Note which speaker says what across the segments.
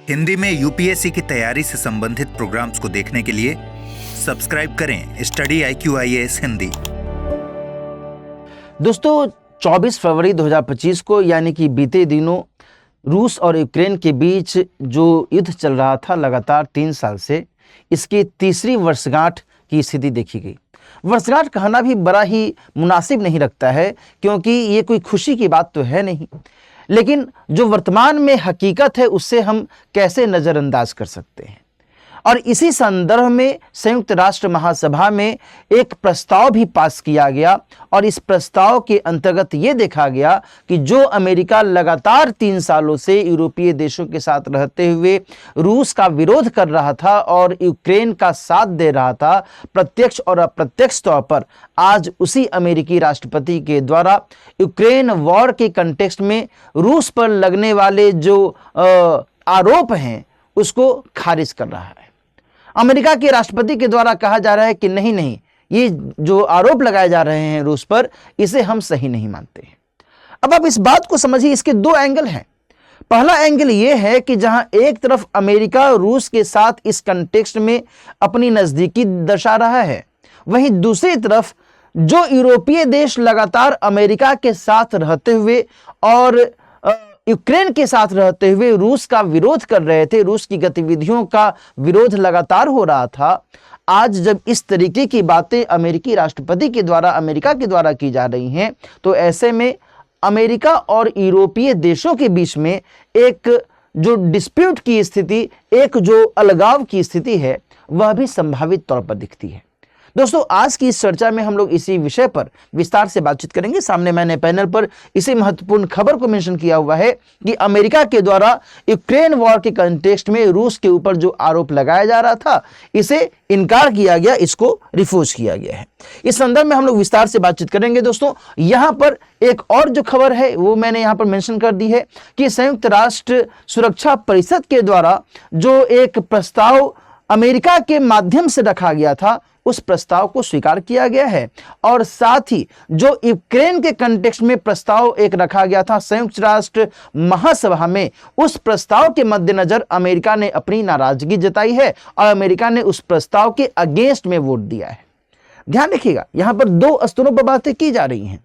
Speaker 1: हिंदी में यूपीएससी की तैयारी से संबंधित प्रोग्राम्स को देखने के लिए सब्सक्राइब करें स्टडी IQIAS हिंदी।
Speaker 2: दोस्तों 24 फरवरी 2025 को यानी कि बीते दिनों रूस और यूक्रेन के बीच जो युद्ध चल रहा था लगातार 3 साल से, इसकी तीसरी वर्षगांठ की स्थिति देखी गई। वर्षगांठ कहना भी बड़ा ही मुनासिब नहीं लगता है, क्योंकि ये कोई खुशी की बात तो है नहीं, लेकिन जो वर्तमान में हकीकत है उससे हम कैसे नज़रअंदाज कर सकते हैं। और इसी संदर्भ में संयुक्त राष्ट्र महासभा में एक प्रस्ताव भी पास किया गया और इस प्रस्ताव के अंतर्गत ये देखा गया कि जो अमेरिका लगातार 3 सालों से यूरोपीय देशों के साथ रहते हुए रूस का विरोध कर रहा था और यूक्रेन का साथ दे रहा था, प्रत्यक्ष और अप्रत्यक्ष तौर पर आज उसी अमेरिकी राष्ट्रपति के द्वारा यूक्रेन वॉर के कंटेक्स्ट में रूस पर लगने वाले जो आरोप हैं उसको खारिज कर रहा है। अमेरिका के राष्ट्रपति के द्वारा कहा जा रहा है कि नहीं, ये जो आरोप लगाए जा रहे हैं रूस पर, इसे हम सही नहीं मानते हैं। अब आप इस बात को समझिए, इसके 2 एंगल हैं। पहला एंगल ये है कि जहां एक तरफ अमेरिका रूस के साथ इस कंटेक्स्ट में अपनी नजदीकी दर्शा रहा है, वहीं दूसरी तरफ जो यूरोपीय देश लगातार अमेरिका के साथ रहते हुए और यूक्रेन के साथ रहते हुए रूस का विरोध कर रहे थे, रूस की गतिविधियों का विरोध लगातार हो रहा था। आज जब इस तरीके की बातें अमेरिकी राष्ट्रपति के द्वारा अमेरिका के द्वारा की जा रही हैं, तो ऐसे में अमेरिका और यूरोपीय देशों के बीच में एक जो डिस्प्यूट की स्थिति, एक जो अलगाव की स्थिति है, वह भी संभावित तौर पर दिखती है। दोस्तों, आज की इस चर्चा में हम लोग इसी विषय पर विस्तार से बातचीत करेंगे। सामने मैंने पैनल पर इसी महत्वपूर्ण खबर को मेंशन किया हुआ है कि अमेरिका के द्वारा यूक्रेन वॉर के कंटेक्स्ट में रूस के ऊपर जो आरोप लगाया जा रहा था, इसे इनकार किया गया, इसको रिफ्यूज किया गया है। इस संदर्भ में हम लोग विस्तार से बातचीत करेंगे। दोस्तों, यहां पर एक और जो खबर है वो मैंने यहां पर मेंशन कर दी है कि संयुक्त राष्ट्र सुरक्षा परिषद के द्वारा जो एक प्रस्ताव अमेरिका के माध्यम से रखा गया था, उस प्रस्ताव को स्वीकार किया गया है। और साथ ही जो यूक्रेन के कंटेक्स्ट में प्रस्ताव एक रखा गया था संयुक्त राष्ट्र महासभा में, उस प्रस्ताव के मद्देनजर अमेरिका ने अपनी नाराजगी जताई है और अमेरिका ने उस प्रस्ताव के अगेंस्ट में वोट दिया है। ध्यान रखिएगा, यहां पर 2 स्तरों पर बातें की जा रही हैं।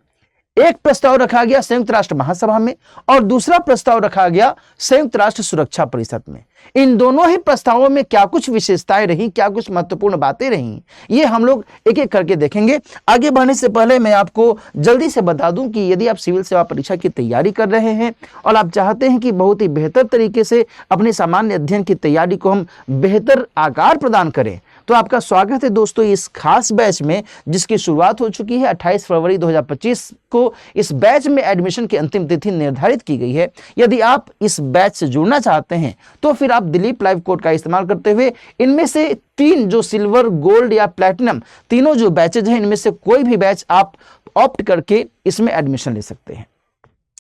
Speaker 2: एक प्रस्ताव रखा गया संयुक्त राष्ट्र महासभा में और दूसरा प्रस्ताव रखा गया संयुक्त राष्ट्र सुरक्षा परिषद में। इन दोनों ही प्रस्तावों में क्या कुछ विशेषताएं रही, क्या कुछ महत्वपूर्ण बातें रही, ये हम लोग एक एक करके देखेंगे। आगे बढ़ने से पहले मैं आपको जल्दी से बता दूं कि यदि आप सिविल सेवा परीक्षा की तैयारी कर रहे हैं और आप चाहते हैं कि बहुत ही बेहतर तरीके से अपने सामान्य अध्ययन की तैयारी को हम बेहतर आकार प्रदान करें, तो आपका स्वागत है दोस्तों इस खास बैच में, जिसकी शुरुआत हो चुकी है 28 फरवरी 2025 को। इस बैच में एडमिशन की अंतिम तिथि निर्धारित की गई है। यदि आप इस बैच से जुड़ना चाहते हैं तो फिर आप दिलीप लाइव कोड का इस्तेमाल करते हुए इनमें से 3 जो सिल्वर, गोल्ड या प्लैटिनम, तीनों जो बैचेज हैं, इनमें से कोई भी बैच आप ऑप्ट करके इसमें एडमिशन ले सकते हैं।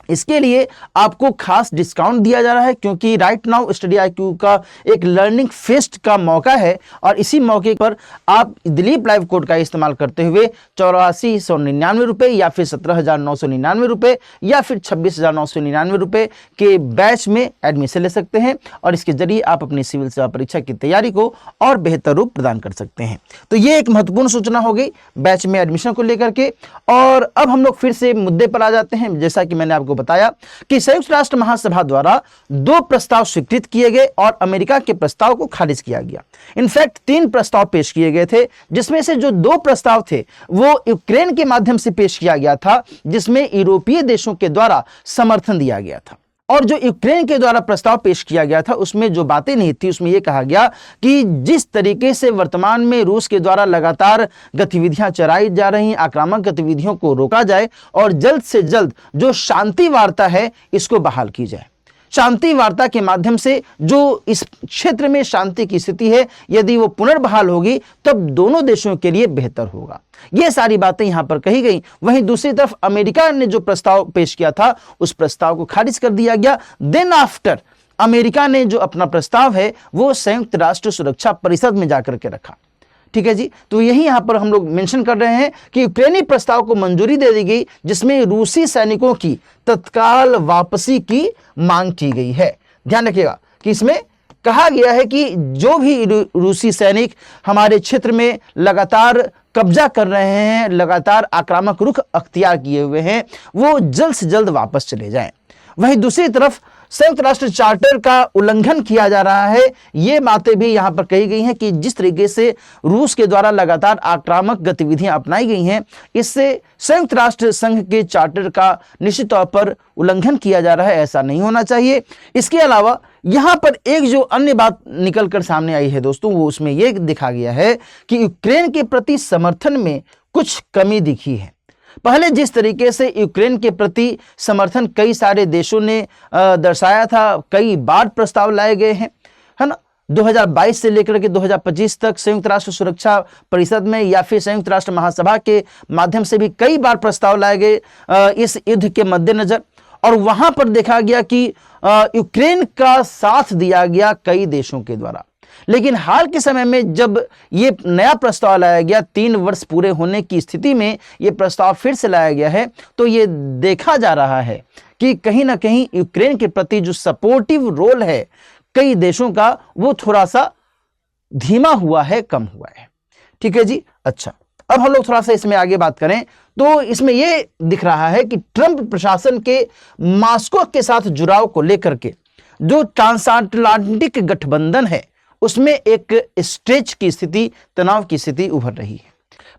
Speaker 2: इसके लिए आपको खास डिस्काउंट दिया जा रहा है, क्योंकि राइट नाउ स्टडी IQ का एक लर्निंग फेस्ट का मौका है और इसी मौके पर आप दिलीप लाइव कोड का इस्तेमाल करते हुए 8499 रुपये या फिर 17,999 रुपये या फिर 26,999 रुपये के बैच में एडमिशन ले सकते हैं और इसके जरिए आप अपनी सिविल सेवा परीक्षा की तैयारी को और बेहतर रूप प्रदान कर सकते हैं। तो ये एक महत्वपूर्ण सूचना हो गई बैच में एडमिशन को लेकर के। और अब हम लोग फिर से मुद्दे पर आ जाते हैं। जैसा कि मैंने आपको बताया कि संयुक्त राष्ट्र महासभा द्वारा 2 प्रस्ताव स्वीकृत किए गए और अमेरिका के प्रस्ताव को खारिज किया गया। इनफैक्ट 3 प्रस्ताव पेश किए गए थे, जिसमें से जो 2 प्रस्ताव थे वो यूक्रेन के माध्यम से पेश किया गया था, जिसमें यूरोपीय देशों के द्वारा समर्थन दिया गया था। और जो यूक्रेन के द्वारा प्रस्ताव पेश किया गया था उसमें जो बातें नहीं थी, उसमें यह कहा गया कि जिस तरीके से वर्तमान में रूस के द्वारा लगातार गतिविधियां चलाई जा रही, आक्रामक गतिविधियों को रोका जाए और जल्द से जल्द जो शांति वार्ता है इसको बहाल की जाए। शांति वार्ता के माध्यम से जो इस क्षेत्र में शांति की स्थिति है, यदि वो पुनर्बहाल होगी तब दोनों देशों के लिए बेहतर होगा। ये सारी बातें यहां पर कही गई। वहीं दूसरी तरफ अमेरिका ने जो प्रस्ताव पेश किया था उस प्रस्ताव को खारिज कर दिया गया। देन आफ्टर अमेरिका ने जो अपना प्रस्ताव है वो संयुक्त राष्ट्र सुरक्षा परिषद में जाकर के रखा। ठीक है जी। तो यही यहां पर हम लोग मेंशन कर रहे हैं कि यूक्रेनी प्रस्ताव को मंजूरी दे दी गई, जिसमें रूसी सैनिकों की तत्काल वापसी की मांग की गई है। ध्यान रखिएगा कि इसमें कहा गया है कि जो भी रूसी सैनिक हमारे क्षेत्र में लगातार कब्जा कर रहे हैं, लगातार आक्रामक रुख अख्तियार किए हुए हैं, वो जल्द से जल्द वापस चले जाएं। वहीं दूसरी तरफ संयुक्त राष्ट्र चार्टर का उल्लंघन किया जा रहा है। ये बातें भी यहाँ पर कही गई हैं कि जिस तरीके से रूस के द्वारा लगातार आक्रामक गतिविधियां अपनाई गई हैं, इससे संयुक्त राष्ट्र संघ के चार्टर का निश्चित तौर पर उल्लंघन किया जा रहा है। ऐसा नहीं होना चाहिए। इसके अलावा यहाँ पर एक जो अन्य बात निकल कर सामने आई है दोस्तों, वो उसमें यह दिखा गया है कि यूक्रेन के प्रति समर्थन में कुछ कमी दिखी है। पहले जिस तरीके से यूक्रेन के प्रति समर्थन कई सारे देशों ने दर्शाया था, कई बार प्रस्ताव लाए गए हैं, है ना। 2022 से लेकर के 2025 तक संयुक्त राष्ट्र सुरक्षा परिषद में या फिर संयुक्त राष्ट्र महासभा के माध्यम से भी कई बार प्रस्ताव लाए गए इस युद्ध के मद्देनजर, और वहां पर देखा गया कि यूक्रेन का साथ दिया गया कई देशों के द्वारा। लेकिन हाल के समय में जब ये नया प्रस्ताव लाया गया, 3 वर्ष पूरे होने की स्थिति में ये प्रस्ताव फिर से लाया गया है, तो ये देखा जा रहा है कि कहीं ना कहीं यूक्रेन के प्रति जो सपोर्टिव रोल है कई देशों का, वो थोड़ा सा धीमा हुआ है, कम हुआ है। ठीक है जी। अच्छा, अब हम लोग थोड़ा सा इसमें आगे बात करें तो इसमें यह दिख रहा है कि ट्रंप प्रशासन के मॉस्को के साथ जुड़ाव को लेकर के जो ट्रांसअटलांटिक गठबंधन है उसमें एक स्ट्रेच की स्थिति, तनाव की स्थिति उभर रही है।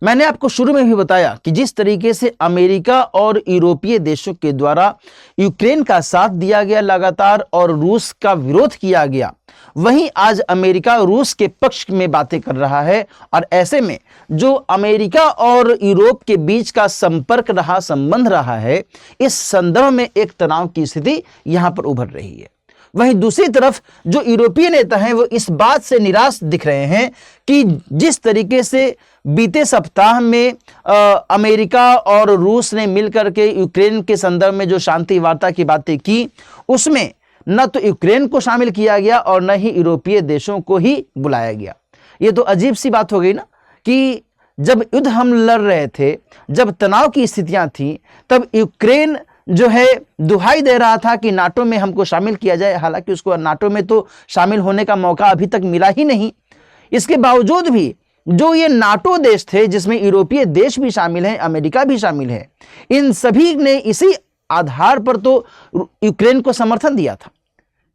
Speaker 2: मैंने आपको शुरू में भी बताया कि जिस तरीके से अमेरिका और यूरोपीय देशों के द्वारा यूक्रेन का साथ दिया गया लगातार और रूस का विरोध किया गया, वहीं आज अमेरिका रूस के पक्ष में बातें कर रहा है। और ऐसे में जो अमेरिका और यूरोप के बीच का संपर्क रहा, संबंध रहा है, इस संदर्भ में एक तनाव की स्थिति यहां पर उभर रही है। वहीं दूसरी तरफ जो यूरोपीय नेता हैं वो इस बात से निराश दिख रहे हैं कि जिस तरीके से बीते सप्ताह में अमेरिका और रूस ने मिलकर के यूक्रेन के संदर्भ में जो शांति वार्ता की बातें की, उसमें न तो यूक्रेन को शामिल किया गया और न ही यूरोपीय देशों को ही बुलाया गया। ये तो अजीब सी बात हो गई ना कि जब युद्ध हम लड़ रहे थे, जब तनाव की स्थितियां थी, तब यूक्रेन जो है दुहाई दे रहा था कि नाटो में हमको शामिल किया जाए। हालांकि उसको नाटो में तो शामिल होने का मौका अभी तक मिला ही नहीं। इसके बावजूद भी जो ये नाटो देश थे, जिसमें यूरोपीय देश भी शामिल हैं, अमेरिका भी शामिल है, इन सभी ने इसी आधार पर तो यूक्रेन को समर्थन दिया था,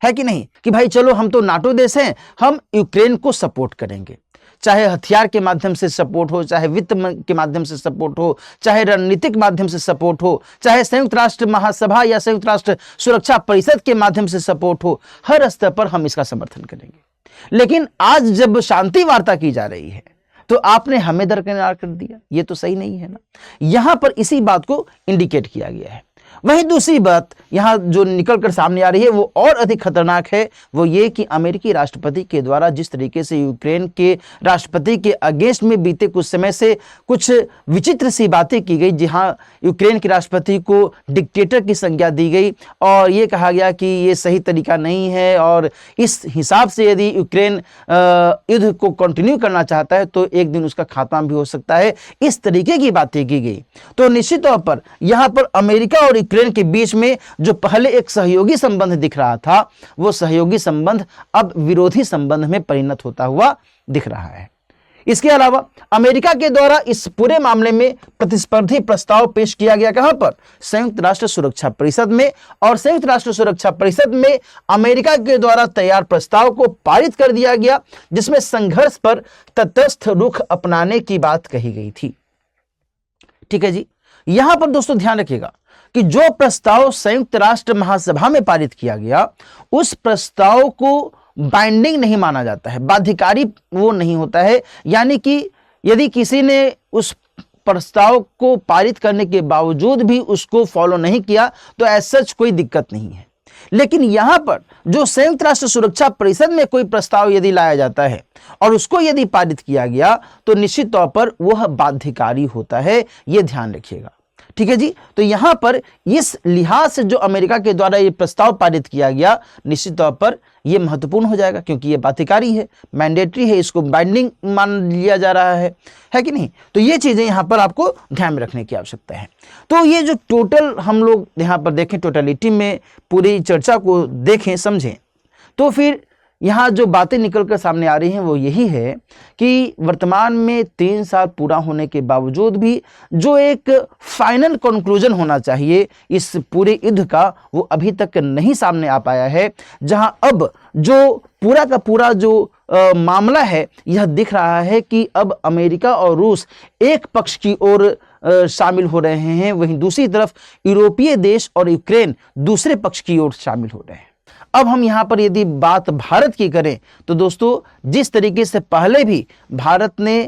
Speaker 2: है कि नहीं, कि भाई चलो हम तो नाटो देश हैं, हम यूक्रेन को सपोर्ट करेंगे, चाहे हथियार के माध्यम से सपोर्ट हो, चाहे वित्त के माध्यम से सपोर्ट हो, चाहे रणनीतिक माध्यम से सपोर्ट हो, चाहे संयुक्त राष्ट्र महासभा या संयुक्त राष्ट्र सुरक्षा परिषद के माध्यम से सपोर्ट हो, हर स्तर पर हम इसका समर्थन करेंगे। लेकिन आज जब शांति वार्ता की जा रही है तो आपने हमें दरकिनार कर दिया, ये तो सही नहीं है ना। यहां पर इसी बात को इंडिकेट किया गया है। वहीं दूसरी बात यहां जो निकल कर सामने आ रही है वो और अधिक खतरनाक है, वो ये कि अमेरिकी राष्ट्रपति के द्वारा जिस तरीके से यूक्रेन के राष्ट्रपति के अगेंस्ट में बीते कुछ समय से कुछ विचित्र सी बातें की गई, जहां यूक्रेन के राष्ट्रपति को डिक्टेटर की संज्ञा दी गई और ये कहा गया कि ये सही तरीका नहीं है और इस हिसाब से यदि यूक्रेन युद्ध को कंटिन्यू करना चाहता है तो एक दिन उसका खात्मा भी हो सकता है, इस तरीके की बातें की गई। तो निश्चित तौर पर यहां पर अमेरिका और यूक्रेन के बीच में जो पहले एक सहयोगी संबंध दिख रहा था, वो सहयोगी संबंध अब विरोधी संबंध में परिणत होता हुआ दिख रहा है। इसके अलावा अमेरिका के द्वारा इस पूरे मामले में प्रतिस्पर्धी प्रस्ताव पेश किया गया, कहां पर, संयुक्त राष्ट्र सुरक्षा परिषद में, और संयुक्त राष्ट्र सुरक्षा परिषद में अमेरिका के द्वारा तैयार प्रस्ताव को पारित कर दिया गया, जिसमें संघर्ष पर तटस्थ रुख अपनाने की बात कही गई थी। ठीक है जी। यहां पर दोस्तों ध्यान रखिएगा कि जो प्रस्ताव संयुक्त राष्ट्र महासभा में पारित किया गया, उस प्रस्ताव को बाइंडिंग नहीं माना जाता है, बाध्यकारी वो नहीं होता है। यानी कि यदि किसी ने उस प्रस्ताव को पारित करने के बावजूद भी उसको फॉलो नहीं किया तो ऐसा कोई दिक्कत नहीं है। लेकिन यहां पर जो संयुक्त राष्ट्र सुरक्षा परिषद में कोई प्रस्ताव यदि लाया जाता है और उसको यदि पारित किया गया तो निश्चित तौर पर वह बाध्यकारी होता है, यह ध्यान रखिएगा। ठीक है जी। तो यहां पर इस लिहाज से जो अमेरिका के द्वारा ये प्रस्ताव पारित किया गया, निश्चित तौर पर यह महत्वपूर्ण हो जाएगा, क्योंकि यह बाध्यकारी है, मैंडेटरी है, इसको बाइंडिंग मान लिया जा रहा है कि नहीं। तो ये चीजें यहां पर आपको ध्यान में रखने की आवश्यकता है। तो ये जो टोटल हम लोग यहां पर देखें, टोटलिटी में पूरी चर्चा को देखें, समझें, तो फिर यहाँ जो बातें निकल कर सामने आ रही हैं वो यही है कि वर्तमान में 3 साल पूरा होने के बावजूद भी जो एक फाइनल कंक्लूजन होना चाहिए इस पूरे युद्ध का, वो अभी तक नहीं सामने आ पाया है। जहां अब जो पूरा का पूरा जो मामला है, यह दिख रहा है कि अब अमेरिका और रूस एक पक्ष की ओर शामिल हो रहे हैं, वहीं दूसरी तरफ यूरोपीय देश और यूक्रेन दूसरे पक्ष की ओर शामिल हो रहे हैं। अब हम यहाँ पर यदि बात भारत की करें तो दोस्तों, जिस तरीके से पहले भी भारत ने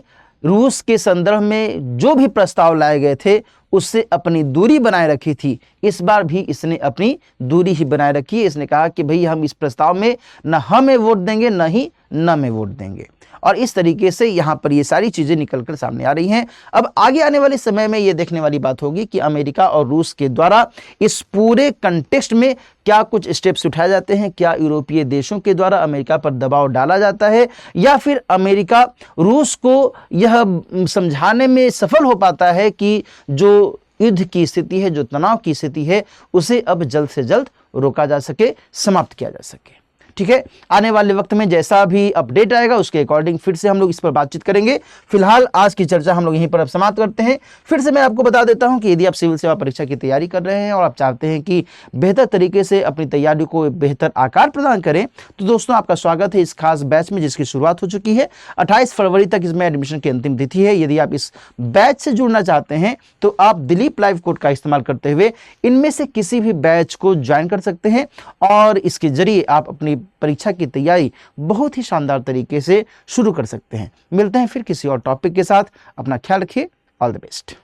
Speaker 2: रूस के संदर्भ में जो भी प्रस्ताव लाए गए थे उससे अपनी दूरी बनाए रखी थी, इस बार भी इसने अपनी दूरी ही बनाए रखी है। इसने कहा कि भाई हम इस प्रस्ताव में न हमें वोट देंगे न ही न में वोट देंगे, और इस तरीके से यहाँ पर ये सारी चीज़ें निकलकर सामने आ रही हैं। अब आगे आने वाले समय में ये देखने वाली बात होगी कि अमेरिका और रूस के द्वारा इस पूरे कंटेक्स्ट में क्या कुछ स्टेप्स उठाए जाते हैं, क्या यूरोपीय देशों के द्वारा अमेरिका पर दबाव डाला जाता है, या फिर अमेरिका रूस को यह समझाने में सफल हो पाता है कि जो युद्ध की स्थिति है, जो तनाव की स्थिति है, उसे अब जल्द से जल्द रोका जा सके, समाप्त किया जा सके। ठीक है, आने वाले वक्त में जैसा भी अपडेट आएगा उसके अकॉर्डिंग फिर से हम लोग इस पर बातचीत करेंगे। फिलहाल आज की चर्चा हम लोग यहीं पर अब समाप्त करते हैं। फिर से मैं आपको बता देता हूं कि यदि आप सिविल सेवा परीक्षा की तैयारी कर रहे हैं और आप चाहते हैं कि बेहतर तरीके से अपनी तैयारी को बेहतर आकार प्रदान करें, तो दोस्तों आपका स्वागत है इस खास बैच में जिसकी शुरुआत हो चुकी है। 28 फरवरी तक इसमें एडमिशन की अंतिम तिथि है। यदि आप इस बैच से जुड़ना चाहते हैं तो आप दिलीप लाइव कोड का इस्तेमाल करते हुए इनमें से किसी भी बैच को ज्वाइन कर सकते हैं और इसके जरिए आप अपनी परीक्षा की तैयारी बहुत ही शानदार तरीके से शुरू कर सकते हैं। मिलते हैं फिर किसी और टॉपिक के साथ। अपना ख्याल रखिए। All the best.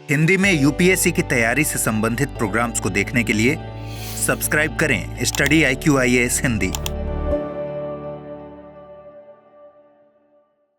Speaker 1: हिंदी में यूपीएससी की तैयारी से संबंधित प्रोग्राम्स को देखने के लिए सब्सक्राइब करें स्टडी IQ IAS हिंदी।